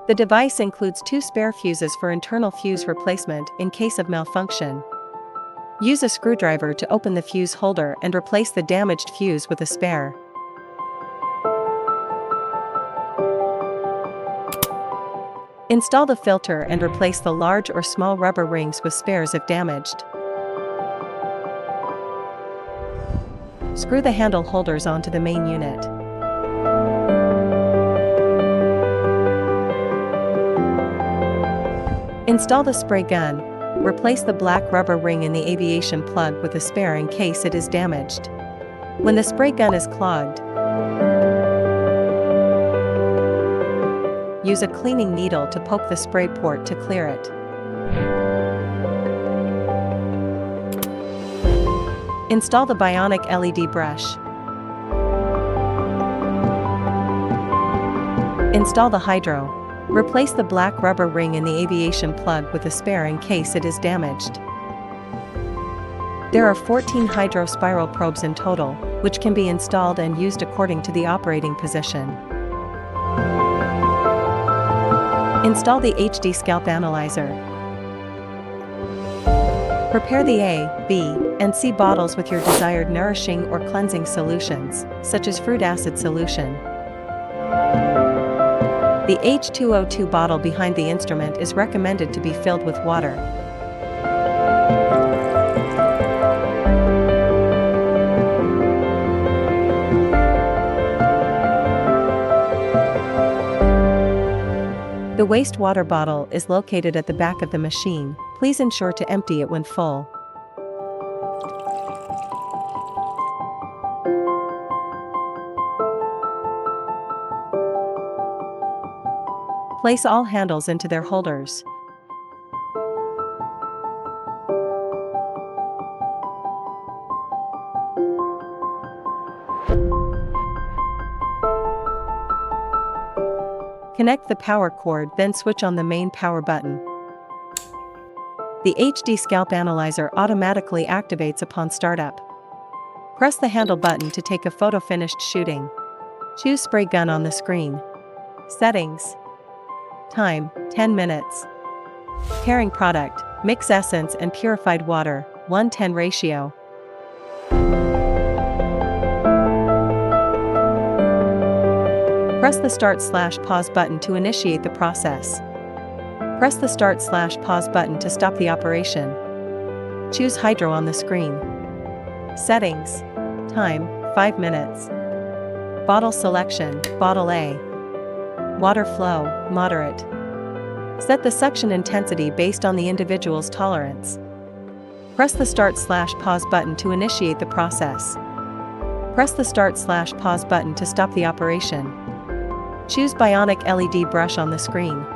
The device includes 2 spare fuses for internal fuse replacement in case of malfunction. Use a screwdriver to open the fuse holder and replace the damaged fuse with a spare. Install the filter and replace the large or small rubber rings with spares if damaged. Screw the handle holders onto the main unit. Install the spray gun. Replace the black rubber ring in the aviation plug with a spare in case it is damaged. When the spray gun is clogged, use a cleaning needle to poke the spray port to clear it. Install the bionic LED brush. Install the hydro. Replace the black rubber ring in the aviation plug with a spare in case it is damaged. There are 14 hydro spiral probes in total, which can be installed and used according to the operating position. Install the HD Scalp Analyzer. Prepare the A, B, and C bottles with your desired nourishing or cleansing solutions, such as fruit acid solution. The H2O2 bottle behind the instrument is recommended to be filled with water. The wastewater bottle is located at the back of the machine. Please ensure to empty it when full. Place all handles into their holders. Connect the power cord, then switch on the main power button. The HD Scalp Analyzer automatically activates upon startup. Press the handle button to take a photo finished shooting. Choose spray gun on the screen. Settings. Time, 10 minutes. Pairing product, mix essence and purified water, 1:10 ratio. Press the Start/Pause button to initiate the process. Press the Start/Pause button to stop the operation. Choose Hydro on the screen. Settings. Time, 5 minutes. Bottle selection, Bottle A. Water flow, moderate. Set the suction intensity based on the individual's tolerance. Press the Start/Pause button to initiate the process. Press the Start/Pause button to stop the operation. Choose Bionic LED brush on the screen.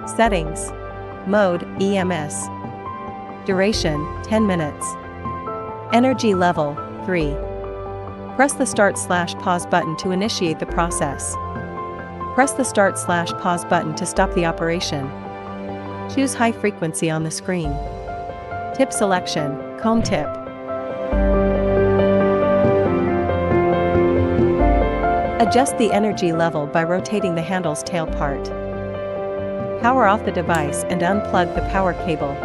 Settings. Mode, EMS. Duration, 10 minutes. Energy level, 3. Press the Start/Pause button to initiate the process. Press the Start/Pause button to stop the operation. Choose High Frequency on the screen. Tip selection, Comb tip. Adjust the energy level by rotating the handle's tail part. Power off the device and unplug the power cable.